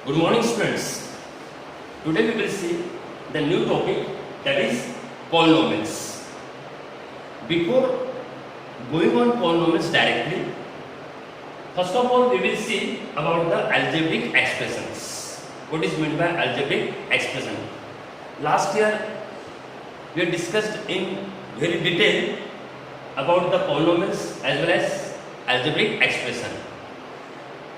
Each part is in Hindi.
Good morning, students. Today we will see the new topic, that is polynomials. Before going on polynomials directly, first of all we will see about the algebraic expressions. What is meant by algebraic expression? Last year we had discussed in very detail about the polynomials as well as algebraic expression.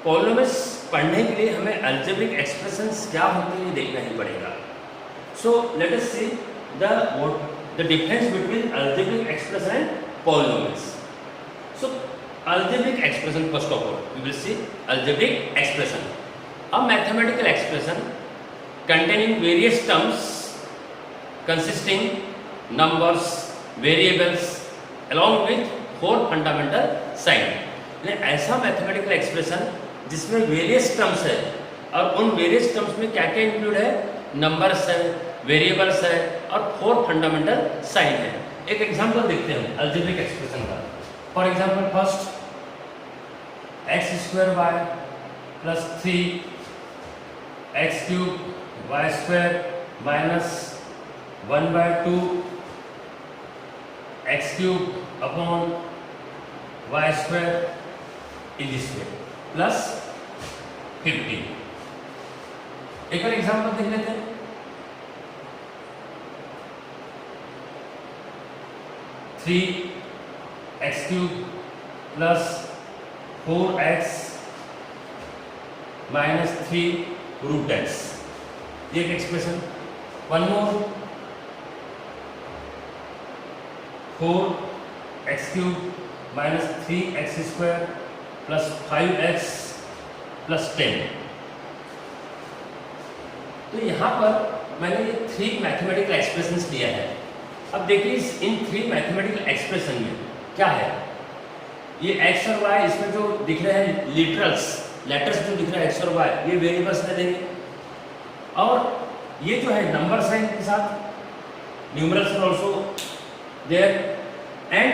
Polynomials पढ़ने के लिए हमें अल्जेब्रिक एक्सप्रेशंस क्या होते हैं ये देखना ही पड़ेगा. So let us see the difference between algebraic expression and polynomials. So algebraic expression, first of all we will see algebraic expression, a mathematical expression containing various terms consisting numbers, variables along with four fundamental signs. ऐसा मैथमेटिकल एक्सप्रेशन जिसमें वेरियस टर्म्स है और उन वेरियस टर्म्स में क्या क्या इंक्लूड है, नंबर्स है, वेरिएबल्स है और फोर फंडामेंटल साइन है. एक एग्जांपल देखते हैं अल्जेब्रिक एक्सप्रेशन का. For example first, x square y plus 3 x cube y square minus 1/2 x cube upon y square in this way plus 50. एक और एग्जांपल देख लेते हैं. 3x cube plus 4x minus 3 root x, ये एक expression. One more, 4x cube minus 3x square plus 5x plus 10. तो यहाँ पर मैंने ये 3 मैथमेटिकल एक्सप्रेशंस लिया है. अब देखिए इन 3 मैथमेटिकल एक्सप्रेशन में क्या है. ये x और y, इसमें जो दिख रहे हैं लिटरल्स, लेटर्स जो दिख रहे हैं x और y, ये वेरिएबल्स में देंगे. और ये जो है नंबर साइन के साथ numerals are also there and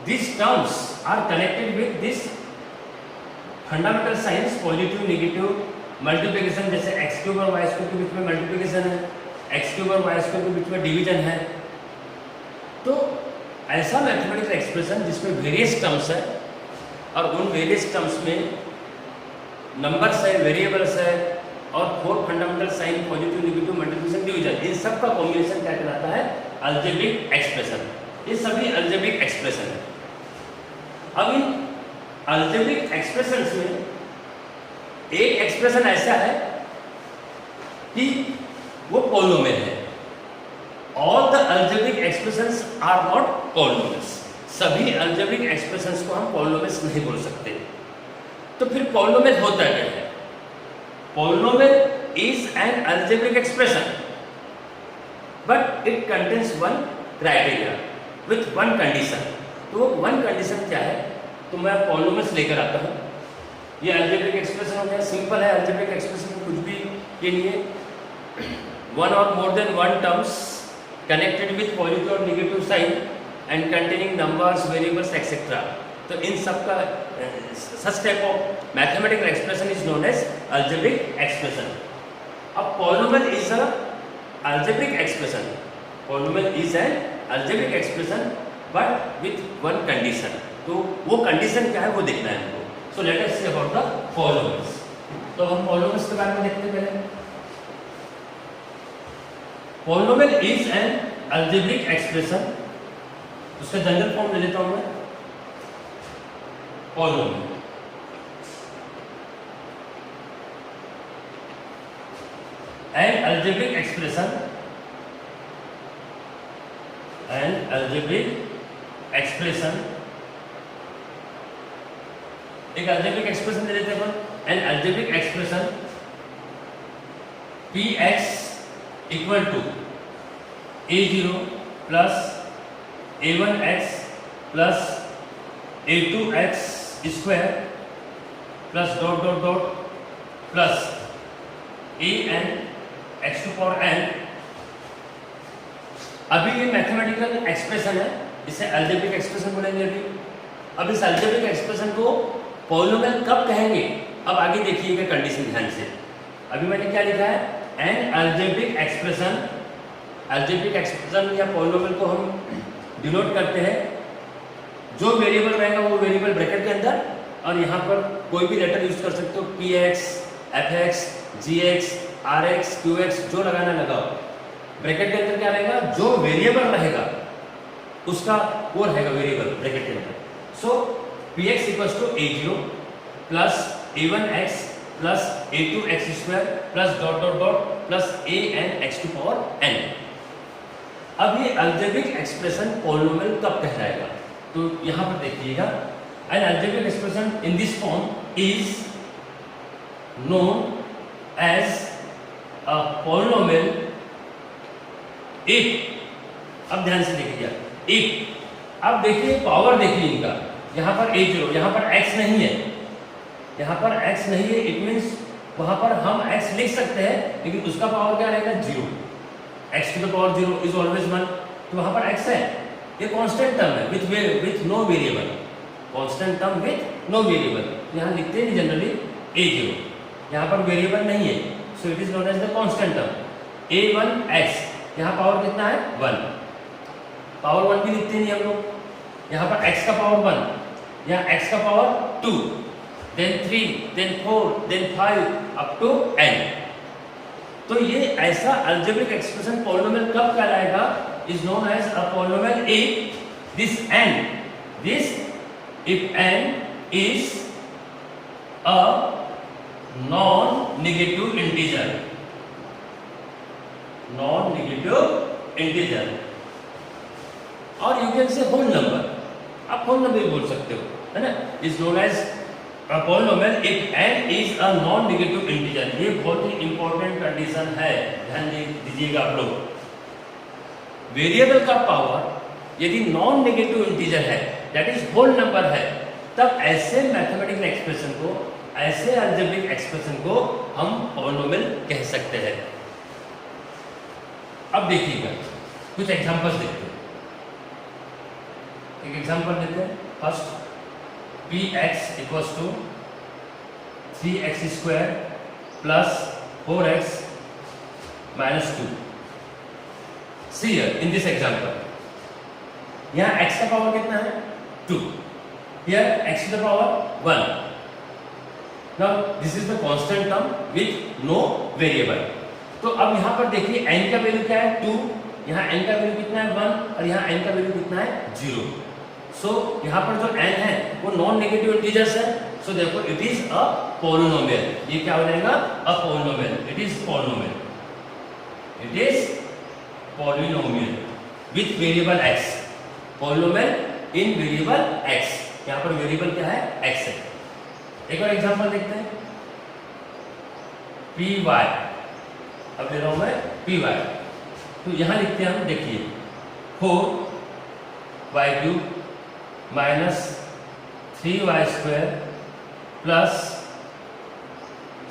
these terms are connected with this fundamental science, positive negative multiplication, जैसे एक्स क्यूब और वाई स्क्वायर के बीच में मल्टीप्लिकेशन है, एक्स क्यूब और वाई स्क्वायर के बीच में डिवीजन है. तो ऐसा मैथमेटिकल एक्सप्रेशन जिसमें वेरियस टर्म्स है और उन वेरियस टर्म्स में नंबर्स है, वेरिएबल्स है और four fundamental sign, positive negative multiplication division, इन सब का कॉम्बिनेशन क्या कहलाता है, अल्जेब्रिक एक्सप्रेशन. ये सभी अल्जेब्रिक एक्सप्रेशन है. अब इन अल्जेब्रिक एक्सप्रेशंस में एक एक्सप्रेशन ऐसा है कि वो पॉलिनोमियल है. All the algebraic expressions are not polynomials. सभी अल्जेब्रिक एक्सप्रेशंस को हम पॉलिनोमियल्स नहीं बोल सकते. तो फिर पॉलिनोमियल होता क्या है? Polynomial is an algebraic expression but it contains one criteria with one condition. तो वो वन कंडीशन क्या है? तो मैं पॉलिनोमियल्स लेकर आता हूँ. ये अल्जेब्रिक एक्सप्रेशन हो गया, सिंपल है. अल्जेब्रिक एक्सप्रेशन में कुछ भी के लिए वन और more than one terms connected with positive और negative sign and containing numbers, variables etcetera. तो इन सब का such type of mathematical expression is known as algebraic expression. अब polynomial is a algebraic expression. Polynomial is an algebraic expression but with one condition. तो वो कंडीशन क्या है वो देखना है हमको. So let us see about the polynomials. तो हम पॉलिनोमियल्स के बारे में देखते हैं. पहले polynomial is an algebraic expression. उसका जनरल फॉर्म ले लेता हूं मैं. Polynomial an algebraic expression, an algebraic expression, एक अल्जेब्रिक एक्सप्रेशन दे देते हैं अपन. An algebraic expression px equal to a0 plus a1x plus a2x square plus dot dot dot plus an x to power n. अभी ये मैथमेटिकल एक्सप्रेशन है, इसे अल्जेब्रिक एक्सप्रेशन बोलेंगे अभी. अब इस अल्जेब्रिक एक्सप्रेशन को पॉलिनोमियल कब कहेंगे, अब आगे देखिएगा कंडीशन ध्यान से. अभी मैंने क्या लिखा है, an algebraic expression, algebraic expression या पॉलिनोमियल को हम डिनोट करते हैं, जो वेरिएबल रहेगा वो वेरिएबल ब्रैकेट के अंदर, और यहाँ पर कोई भी लेटर यूज कर सकते हो, p x, f x, g x, r x, q x, जो लगाना लगाओ। ब्रैकेट के अंदर क्या रहेगा, जो वेरिएबल रहेगा उसका वो रहेगा वेरिएबल ब्रैकेट के अंदर। So P X equals to A zero plus A one X plus A two X square plus dot dot dot plus A N X to power N. अब ये अल्जेब्रिक एक्सप्रेशन पॉलिनोमियल कब कहलाएगा, तो यहां पर देखिएगा, an algebraic expression in this form is known as a polynomial if, अब ध्यान से देखिएगा, इफ, अब देखिए पावर देखिए इनका, यहां पर ए जीरो, यहां पर एक्स नहीं है, यहां पर x नहीं है, इट मींस वहां पर हम x लिख सकते हैं लेकिन उसका पावर क्या रहेगा, zero, x to the power zero is always one, तो वहां पर x है, ये कांस्टेंट टर्म है with no variable, constant term with no variable, यहां लिखते हैं जनरली a जीरो, यहां पर वेरिएबल नहीं है, so it is known as the constant term a1x, यहां पावर कितना है 1, पावर 1 भी लिखते नहीं हम लोग, यहां पर x का पावर 1, यहां x का power 2, then 3, then 4, then 5 up to n। तो ये ऐसा अल्जेब्रिक एक्सप्रेशन पॉलिनोमियल कब कहलाएगा, is known as a polynomial if this if n is a non-negative integer, और you can say whole number, आप होल नंबर भी बोल सकते हो, है ना, is known as polynomial if n is a non negative integer. ये बहुत ही इंपॉर्टेंट कंडीशन है, ध्यान दीजिएगा आप लोग। वेरिएबल का पावर यदि नॉन नेगेटिव इंटीजर है, दैट इज होल नंबर है, तब ऐसे मैथमेटिकल एक्सप्रेशन को, ऐसे अलजेब्रिक एक्सप्रेशन को हम पॉलिनोमियल कह सकते हैं। अब देखिएगा कुछ एग्जांपल्स देखते हैं, एक एग्जांपल लेते हैं। First, px equals to 3x square plus 4x minus 2। See here in this example, यहाँ x का पावर कितना है 2, here x to the power 1। Now this is the constant term with no variable। तो अब यहाँ पर देखिए n का वैल्यू क्या है 2, यहाँ n का वैल्यू कितना है 1 और यहाँ n का वैल्यू कितना है 0। सो यहाँ पर जो n है वो नॉन नेगेटिव इंटीजर्स है, so therefore it is a polynomial. ये क्या हो जाएगा, a polynomial, it is polynomial, it is polynomial with variable x, polynomial in variable x। यहाँ पर वेरिएबल क्या है, x है। एक और एग्जांपल देखते हैं, py, अब ले रहा हूं मैं py, तो यहाँ लिखते हैं हम, देखिए 4y³ minus 3y² plus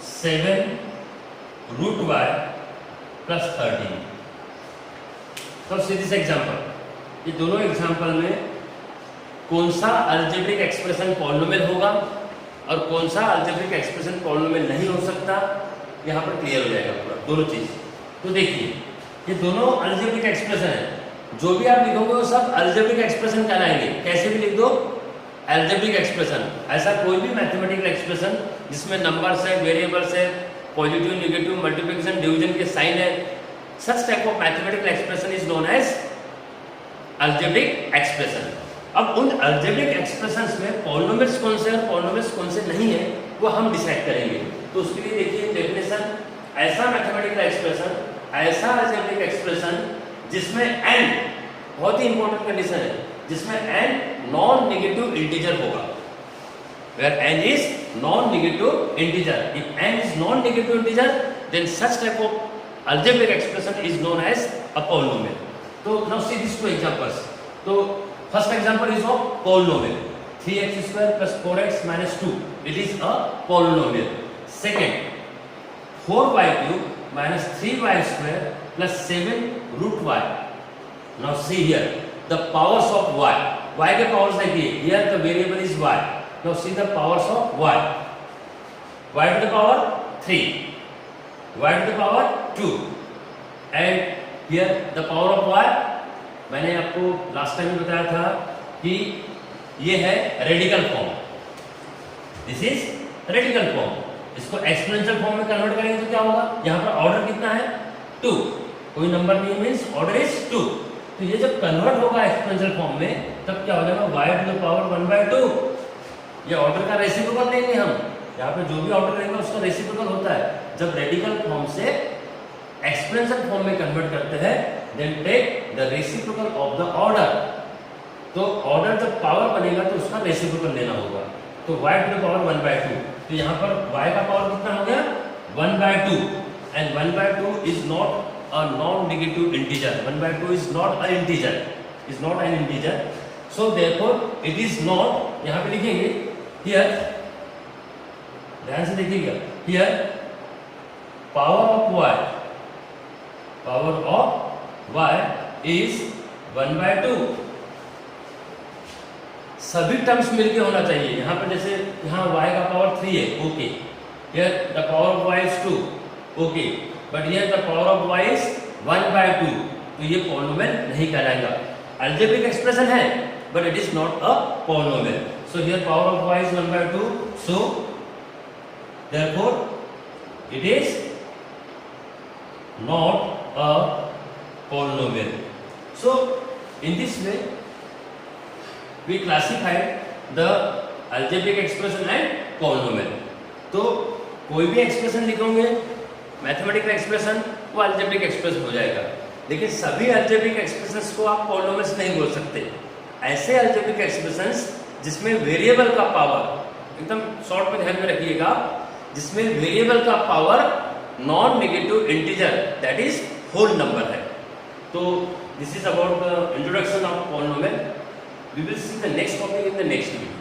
7√y plus 13। तो सी दिस एग्जांपल, ये दोनों एग्जांपल में कौन सा अलजेब्रिक एक्सप्रेशन पॉलिनोमियल होगा और कौन सा अलजेब्रिक एक्सप्रेशन पॉलिनोमियल नहीं हो सकता, यहाँ पर क्लियर हो जाएगा पूरा दोनों चीज। तो देखिए ये दोनों अलजेब्रिक एक्सप्रेशन है, जो भी आप लिखोगे वो सब अलजेब्रिक एक्सप्रेशन कहलाएंगे, कैसे भी लिख दो अलजेब्रिक एक्सप्रेशन। ऐसा कोई भी मैथमेटिकल एक्सप्रेशन जिसमें नंबर्स है, वेरिएबल्स है, पॉजिटिव, नेगेटिव, मल्टीप्लिकेशन, डिवीजन के साइन है, such type of mathematical expression is known as algebraic expression. अब उन अलजेब्रिक एक्सप्रेशंस में पॉलिनोमियल्स कौन से और पॉलिनोमियल्स कौन से नहीं है वो हम डिसाइड करेंगे। तो उसके लिए देखिए डेफिनेशन, ऐसा मैथमेटिकल एक्सप्रेशन, ऐसा अलजेब्रिक एक्सप्रेशन जिसमें n, बहुत ही इंपॉर्टेंट कंडीशन है, जिसमें n नॉन नेगेटिव इंटीजर होगा, where n is non-negative integer। If n is non-negative integer, then such type of algebraic expression is known as a polynomial। So now see these two examples। तो first example is of polynomial, 3x² plus 4x minus 2, it is a polynomial। Second, 4y³ minus 3y² plus 7√y। Now see here the powers of y, y के powers देखिए, here the variable is y। Now see the powers of y, y to the power 3 y to the power 2 and here the power of y, मैंने आपको लास्ट टाइम बताया था कि ये है radical form, this is radical form. इसको एक्सपोनेंशियल फॉर्म में कन्वर्ट करेंगे तो क्या होगा, यहाँ पर ऑर्डर कितना है 2, कोई नंबर नहीं मीन्स ऑर्डर इज 2। तो ये जब कन्वर्ट होगा एक्सपोनेंशियल फॉर्म में तब क्या हो जाएगा y to the power 1/2। ये ऑर्डर का रेसिप्रोकल लेंगे हम, यहाँ पे जो भी ऑर्डर लेंगे उसका रेसिप्रोकल होता है। जब रेडिकल फॉर्म से एक्सपोनेंशियल फॉर्म में कन्वर्ट करते हैं then take the reciprocal of the order. तो ऑर्डर जब पावर बनेगा तो उसका रेसिप्रोकल लेना होगा। तो y to the power 1/2, तो यहाँ पर y का पावर कितना हो गया 1/2 and 1/2 is not a non-negative integer, 1/2 is not an integer, is not an integer, so therefore it is not, यहाँ पे लिखेंगे here, ध्यान से देखिएगा here power of y is 1/2। सभी टर्म्स मिलके होना चाहिए। यहाँ पर जैसे यहाँ y का पावर 3 है, okay, here the power of y is 2, okay, but here the power of y is 1/2, तो ये पॉलिनोमियल नहीं कहलाएगा। अलजेब्रिक एक्सप्रेशन है but it is not a polynomial, so here power of y is 1/2, so therefore it is not a polynomial। So in this way we classified the algebraic expression and polynomial। तो कोई भी एक्सप्रेशन लिखोगे मैथमेटिकल एक्सप्रेशन वो अल्जेब्रिक एक्सप्रेशन हो जाएगा, लेकिन सभी अल्जेब्रिक एक्सप्रेशंस को आप पॉलिनोमियल्स नहीं बोल सकते। ऐसे अल्जेब्रिक एक्सप्रेशंस जिसमें वेरिएबल का पावर, एकदम शॉर्ट में ध्यान में रखिएगा, जिसमें वेरिएबल का power non negative integer that is whole number है। तो this is about the introduction of polynomial. We will see the next topic in the next video.